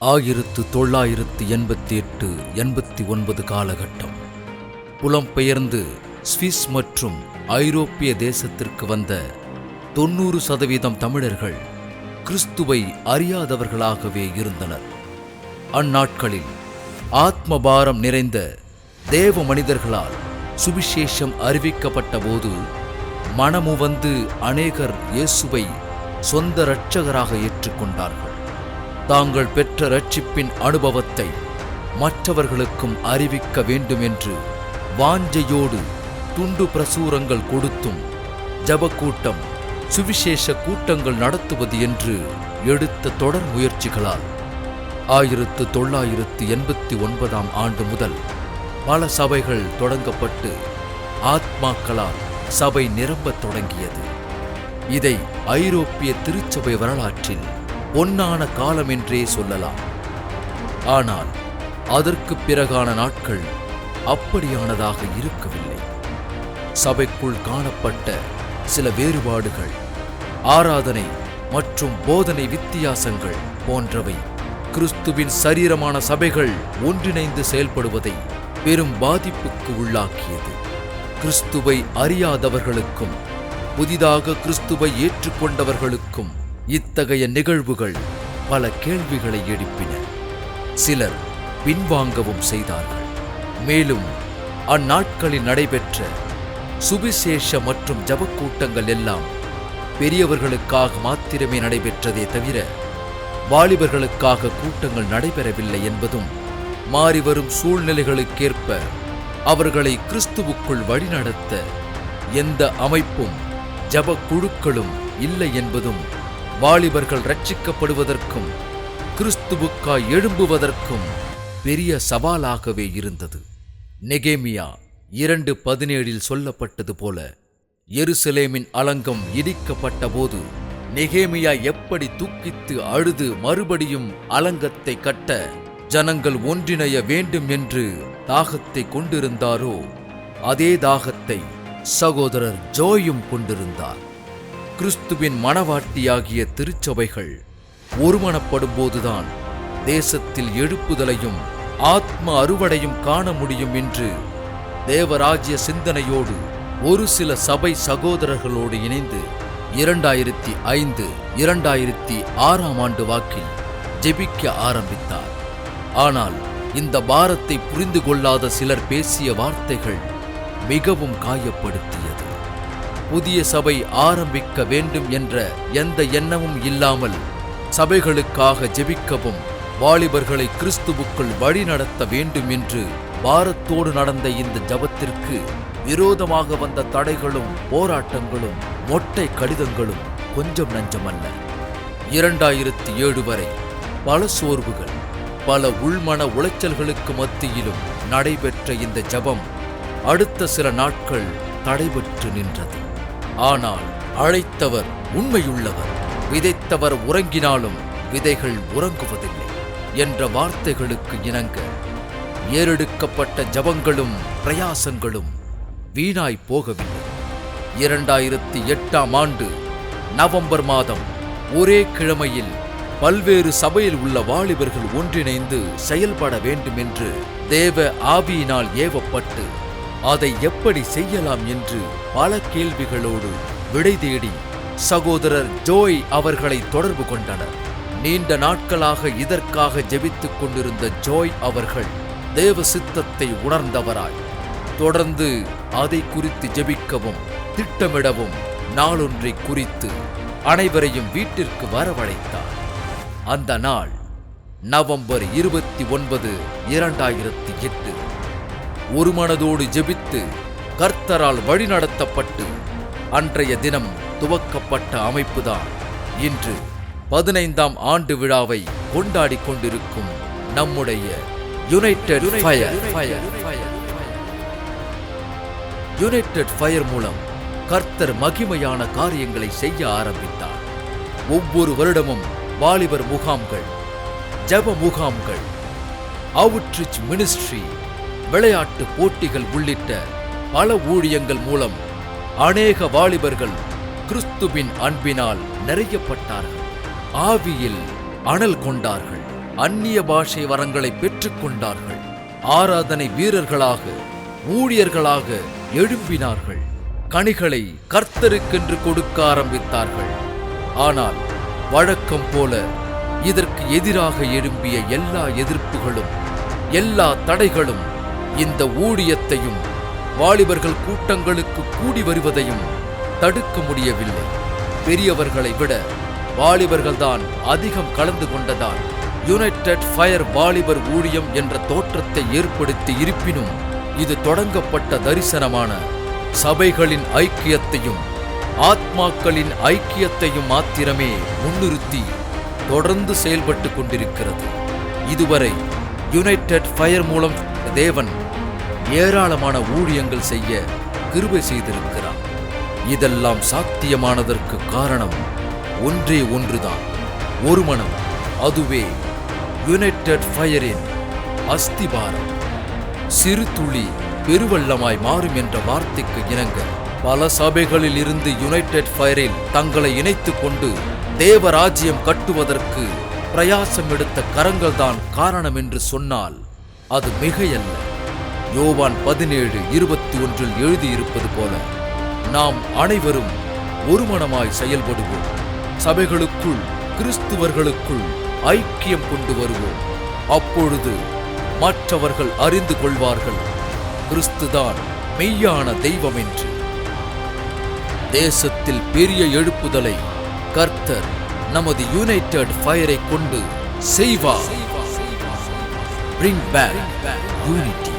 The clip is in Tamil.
1988-89 காலகட்டம். புலம்பெயர்ந்து சுவிஸ் மற்றும் ஐரோப்பிய தேசத்திற்கு வந்த 90% தமிழர்கள் கிறிஸ்துவை அறியாதவர்களாகவே இருந்தனர். அந்நாட்களில் ஆத்மபாரம் நிறைந்த தேவ மனிதர்களால் சுவிசேஷம் அறிவிக்கப்பட்ட போது மனமுவந்து அநேகர் இயேசுவை சொந்த இரட்சகராக ஏற்றுக்கொண்டார்கள். தாங்கள் பெற்ற இரட்சிப்பின் அனுபவத்தை மற்றவர்களுக்கும் அறிவிக்க வேண்டும் என்று வாஞ்சையோடு துண்டு பிரசுரங்கள் கொடுத்தும் ஜபக்கூட்டம், சுவிசேஷ கூட்டங்கள் நடத்துவது என்று எடுத்த தொடர் முயற்சிகளால் 1989 ஆண்டு முதல் பல சபைகள் தொடங்கப்பட்டு ஆத்மாக்களால் சபை நிரம்பத் தொடங்கியது. இதை ஐரோப்பிய திருச்சபை வரலாற்றில் பொன்னான காலம் என்றே சொல்லலாம். ஆனால் அதற்கு பிறகான நாட்கள் அப்படியானதாக இருக்கவில்லை. சபைக்குள் காணப்பட்ட சில வேறுபாடுகள், ஆராதனை மற்றும் போதனை வித்தியாசங்கள் போன்றவை கிறிஸ்துவின் சரீரமான சபைகள் ஒன்றிணைந்து செயல்படுவதை பெரும் பாதிப்புக்கு உள்ளாக்கியது. கிறிஸ்துவை அறியாதவர்களுக்கும் புதிதாக கிறிஸ்துவை ஏற்றுக்கொண்டவர்களுக்கும் இத்தகைய நிகழ்வுகள் பல கேள்விகளை எழுப்பின. சிலர் பின்வாங்கவும் செய்தார்கள். மேலும் அந்நாட்களில் நடைபெற்ற சுவிசேஷ மற்றும் ஜபக்கூட்டங்கள் எல்லாம் பெரியவர்களுக்காக மாத்திரமே நடைபெற்றதே தவிர வாலிபர்களுக்காக கூட்டங்கள் நடைபெறவில்லை என்பதும், மாறிவரும் சூழ்நிலைகளுக்கேற்ப அவர்களை கிறிஸ்துவுக்குள் வழிநடத்த எந்த அமைப்பும் ஜப குழுக்களும் இல்லை என்பதும் வாலிபர்கள் ரட்சிக்கப்படுவதற்கும் கிறிஸ்துவுக்காய் எழும்புவதற்கும் பெரிய சவாலாகவே இருந்தது. நெகேமியா 2:17 சொல்லப்பட்டது போல, எருசலேமின் அலங்கம் இடிக்கப்பட்ட போது நெகேமியா எப்படி துக்கித்து அழுது மறுபடியும் அலங்கத்தை கட்ட ஜனங்கள் ஒன்றிணைய வேண்டும் என்று தாகத்தை கொண்டிருந்தாரோ, அதே தாகத்தை சகோதரர் ஜோயும் கொண்டிருந்தார். கிறிஸ்துவின் மணவாட்டியாகிய திருச்சபைகள் ஒருமனப்படும்போதுதான் தேசத்தில் எழுப்புதலையும் ஆத்ம அறுவடையும் காண முடியும் என்று தேவராஜ்ய சிந்தனையோடு ஒரு சில சபை சகோதரர்களோடு இணைந்து 2005-2006 ஆண்டு வாக்கில் ஜெபிக்க ஆரம்பித்தார். ஆனால் இந்த பாரத்தை புரிந்து கொள்ளாத சிலர் பேசிய வார்த்தைகள் மிகவும் காயப்படுத்தியது. புதிய சபை ஆரம்பிக்க வேண்டும் என்ற எந்த எண்ணமும் இல்லாமல் சபைகளுக்காக ஜெபிக்கவும் வாலிபர்களை கிறிஸ்துவுக்குள் வழிநடத்த வேண்டும் என்று பாரத்தோடு நடந்த இந்த ஜபத்திற்கு விரோதமாக வந்த தடைகளும் போராட்டங்களும் மொட்டை கடிதங்களும் கொஞ்சம் நஞ்சமல்ல. 2007 வரை பல சோர்வுகள், பல உள்மன உளைச்சல்களுக்கு மத்தியிலும் நடைபெற்ற இந்த ஜபம் அடுத்த சில நாட்கள் தடைபெற்று நின்றது. ஆனால் அழைத்தவர் உண்மையுள்ளவர், விதைத்தவர் உறங்கினாலும் விதைகள் உறங்குவதில்லை என்ற வார்த்தைகளுக்கு இணங்க ஏறெடுக்கப்பட்ட ஜபங்களும் பிரயாசங்களும் வீணாய் போகவில்லை. 2008 ஆண்டு நவம்பர் மாதம் ஒரே கிழமையில் பல்வேறு சபையில் உள்ள வாலிபர்கள் ஒன்றிணைந்து செயல்பட வேண்டும் என்று தேவ ஆவியினால் ஏவப்பட்டு அதை எப்படி செய்யலாம் என்று பல கேள்விகளோடு விடை தேடி சகோதரர் ஜோய் அவர்களை தொடர்பு கொண்டனர். நீண்ட நாட்களாக இதற்காக ஜெபித்துக் கொண்டிருந்த ஜோய் அவர்கள் தேவ சித்தத்தை உணர்ந்தவராய் தொடர்ந்து அதை குறித்து ஜெபிக்கவும் திட்டமிடவும் நாளொன்றை குறித்து அனைவரையும் வீட்டிற்கு வரவழைத்தார். அந்த நாள் நவம்பர் 29, 2008. ஒரு மனதோடு ஜெபித்து கர்த்தரால் வழிநடத்தப்பட்டு அன்றைய தினம் துவக்கப்பட்ட அமைப்புதான் இன்று 15ஆம் ஆண்டு விழாவை கொண்டாடி கொண்டிருக்கும் நம்முடைய யுனைடெட் ஃபயர் மூலம் கர்த்தர் மகிமையான காரியங்களை செய்ய ஆரம்பித்தார். ஒவ்வொரு வருடமும் வாலிபர் முகாம்கள், ஜெப முகாம்கள், அவுட்ரீச் மினிஸ்ட்ரி, விளையாட்டு போட்டிகள் உள்ளிட்ட பல ஊழியங்கள் மூலம் அநேக வாலிபர்கள் கிறிஸ்துவின் அன்பினால் நிறையப்பட்டார்கள். ஆவியில் அனல் கொண்டார்கள். அந்நிய பாஷை வரங்களை பெற்றுக்கொண்டார்கள். ஆராதனை வீரர்களாக, ஊழியர்களாக எழும்பினார்கள். கனிகளை கர்த்தருக்கென்று கொடுக்க ஆரம்பித்தார்கள். ஆனால் வழக்கம் போல இதற்கு எதிராக எழும்பிய எல்லா எதிர்ப்புகளும், எல்லா தடைகளும் இந்த ஊழியத்தையும் வாலிபர்கள் கூட்டங்களுக்கு கூடி வருவதையும் தடுக்க முடியவில்லை. பெரியவர்களை விட வாலிபர்கள்தான் அதிகம் கலந்து கொண்டதால் யுனைடெட் ஃபயர் வாலிபர் ஊழியம் என்ற தோற்றத்தை ஏற்படுத்தி இருப்பினும், இது தொடங்கப்பட்ட தரிசனமான சபைகளின் ஐக்கியத்தையும் ஆத்மாக்களின் ஐக்கியத்தையும் மாத்திரமே முன்னிறுத்தி தொடர்ந்து செயல்பட்டு கொண்டிருக்கிறது. இதுவரை யுனைடெட் ஃபயர் மூலம் தேவன் ஏராளமான ஊழியங்கள் செய்ய கிருபை செய்திருக்கிறார். இதெல்லாம் சாத்தியமானதற்கு காரணம் ஒன்றே ஒன்றுதான், ஒரு மனம். அதுவே யுனைடெட் ஃபயரின் அஸ்திபாரம். சிறு துளி பெருவெள்ளமாய் மாறும் என்ற வார்த்தைக்கு இணங்க பல சபைகளில் இருந்து யுனைடெட் ஃபயரில் தங்களை இணைத்துக் கொண்டு தேவராஜ்யம் கட்டுவதற்கு பிரயாசம் எடுத்த கரங்கள்தான் காரணம் என்று சொன்னால் அது மிகையல்ல. யோவான் 17:21 எழுதியிருப்பது போல நாம் அனைவரும் ஒருமனமாய் செயல்படுவோம். சபைகளுக்குள், கிறிஸ்துவர்களுக்குள் ஐக்கியம் கொண்டு வருவோம். அப்பொழுது மற்றவர்கள் அறிந்து கொள்வார்கள் கிறிஸ்துதான் மெய்யான தெய்வம் என்று. தேசத்தில் பெரிய எழுப்புதலை கர்த்தர் நமது யுனைடெட் ஃபயரை கொண்டு செய்வார். Bring back unity.